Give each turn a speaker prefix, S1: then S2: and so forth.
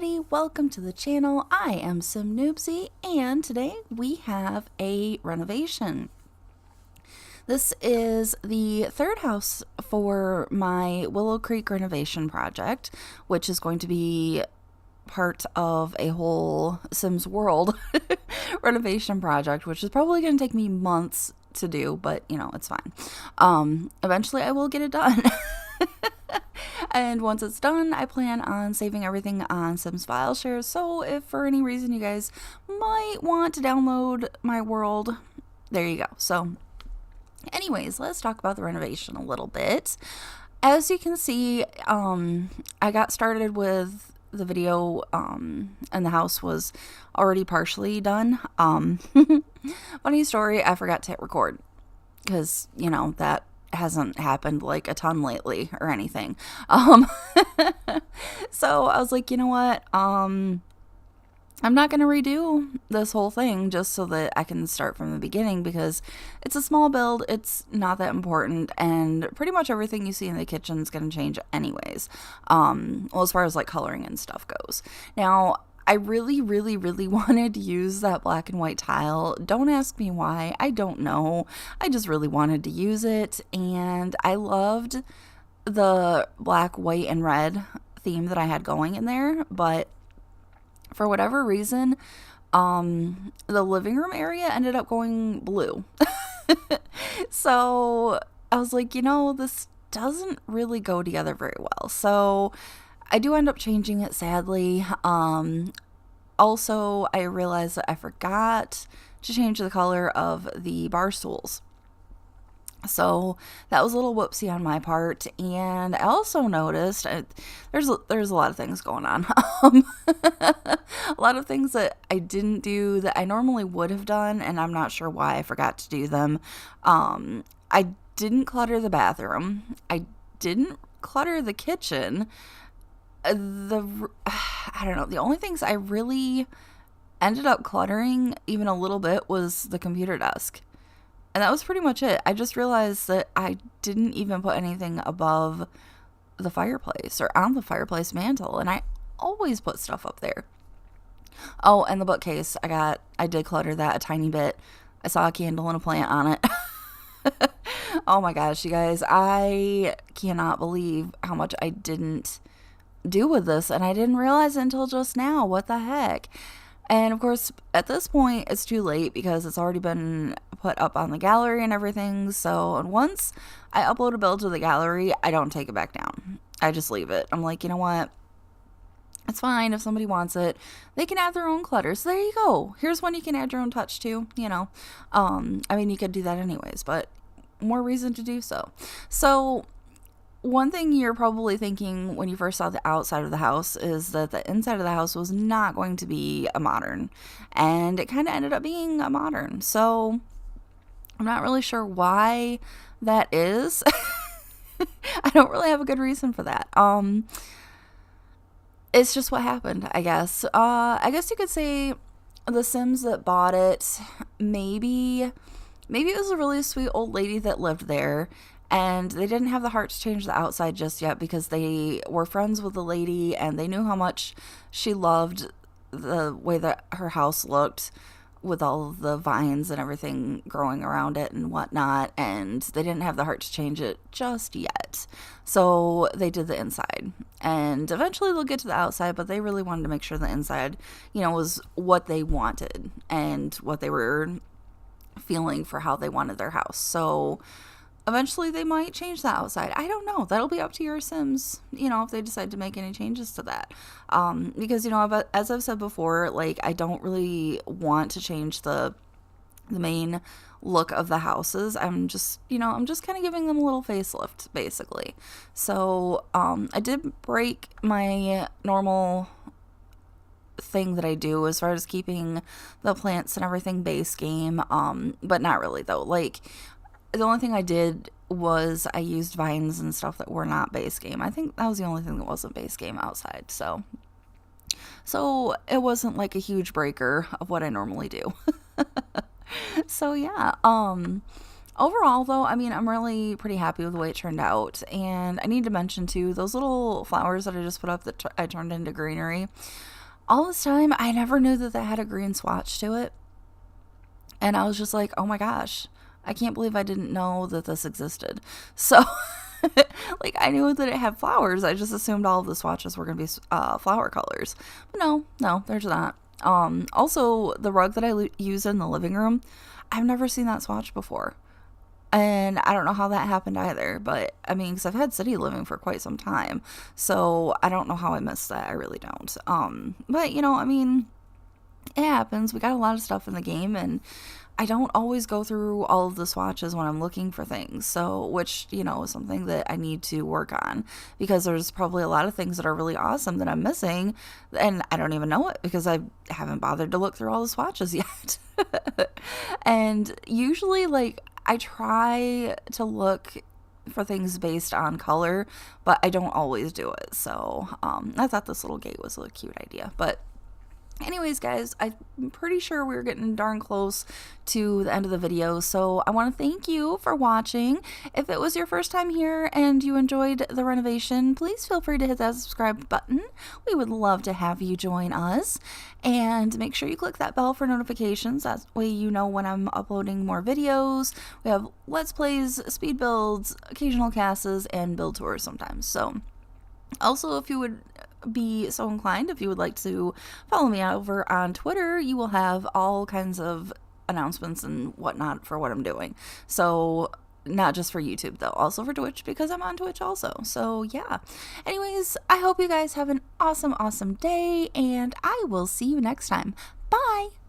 S1: everybody, welcome to the channel. I am Simnoobsie, and today we have a renovation. This is the third house for my Willow Creek Renovation project, which is going to be part of a whole Sims World renovation project, which is probably going to take me months to do, but you know, it's fine. Eventually I will get it done. And once it's done, I plan on saving everything on Sims file shares. So if for any reason you guys might want to download my world, there you go. So anyways, let's talk about the renovation a little bit. As you can see, I got started with the video, and the house was already partially done. Funny story, I forgot to hit record because, you know, that hasn't happened like a ton lately or anything. So I was like, you know what? I'm not going to redo this whole thing just so that I can start from the beginning, because it's a small build. It's not that important. And pretty much everything you see in the kitchen is going to change anyways. Well, as far as like coloring and stuff goes. Now, I really wanted to use that black and white tile. Don't ask me why. I don't know. I just really wanted to use it. And I loved the black, white, and red theme that I had going in there. But for whatever reason, the living room area ended up going blue. So I was like, you know, this doesn't really go together very well. So I do end up changing it, sadly. Also, I realized that I forgot to change the color of the bar stools. So that was a little whoopsie on my part. And I also noticed there's a lot of things going on. A lot of things that I didn't do that I normally would have done, and I'm not sure why I forgot to do them. I didn't clutter the bathroom. I didn't clutter the kitchen. I don't know, the only things I really ended up cluttering even a little bit was the computer desk. And that was pretty much it. I just realized that I didn't even put anything above the fireplace or on the fireplace mantle. And I always put stuff up there. Oh, and the bookcase. I did clutter that a tiny bit. I saw a candle and a plant on it. Oh my gosh, you guys. I cannot believe how much I didn't do with this, and I didn't realize it until just now. What the heck? And of course, at this point, it's too late because it's already been put up on the gallery and everything. So, and once I upload a build to the gallery, I don't take it back down. I just leave it. I'm like, you know what? It's fine. If somebody wants it, they can add their own clutter. So there you go. Here's one you can add your own touch to, you know. I mean, you could do that anyways, but more reason to do so. So one thing you're probably thinking when you first saw the outside of the house is that the inside of the house was not going to be a modern, and it kind of ended up being a modern. So I'm not really sure why that is. I don't really have a good reason for that. It's just what happened, I guess. I guess you could say the Sims that bought it, maybe it was a really sweet old lady that lived there, and they didn't have the heart to change the outside just yet because they were friends with the lady and they knew how much she loved the way that her house looked with all of the vines and everything growing around it and whatnot, and they didn't have the heart to change it just yet. So they did the inside, and eventually they'll get to the outside, but they really wanted to make sure the inside, you know, was what they wanted and what they were feeling for how they wanted their house. So eventually they might change the outside. I don't know. That'll be up to your Sims, you know, if they decide to make any changes to that. Because, you know, as I've said before, like, I don't really want to change the main look of the houses. I'm just kind of giving them a little facelift, basically. So, I did break my normal thing that I do as far as keeping the plants and everything base game, but not really, though. Like, the only thing I did was I used vines and stuff that were not base game. I think that was the only thing that wasn't base game outside. So it wasn't like a huge breaker of what I normally do. So yeah, overall though, I mean, I'm really pretty happy with the way it turned out. And I need to mention too, those little flowers that I just put up that I turned into greenery, all this time, I never knew that that had a green swatch to it. And I was just like, oh my gosh, I can't believe I didn't know that this existed. So, like, I knew that it had flowers. I just assumed all of the swatches were going to be flower colors. But no, there's not. Also, the rug that I use in the living room, I've never seen that swatch before. And I don't know how that happened either. But, I mean, because I've had city living for quite some time. So, I don't know how I missed that. I really don't. But, I mean, it happens. We got a lot of stuff in the game, and I don't always go through all of the swatches when I'm looking for things. So, which, is something that I need to work on, because there's probably a lot of things that are really awesome that I'm missing, and I don't even know it because I haven't bothered to look through all the swatches yet. And usually, like, I try to look for things based on color, but I don't always do it. So, I thought this little gate was a cute idea, but anyways, guys, I'm pretty sure we're getting darn close to the end of the video, so I want to thank you for watching. If it was your first time here and you enjoyed the renovation, please feel free to hit that subscribe button. We would love to have you join us, and make sure you click that bell for notifications. That way you know when I'm uploading more videos. We have Let's Plays, speed builds, occasional casts, and build tours sometimes. So also, if you would be so inclined, if you would like to follow me over on Twitter, you will have all kinds of announcements and whatnot for what I'm doing. So not just for YouTube though, also for Twitch, because I'm on Twitch also. So yeah. Anyways, I hope you guys have an awesome day, and I will see you next time. Bye!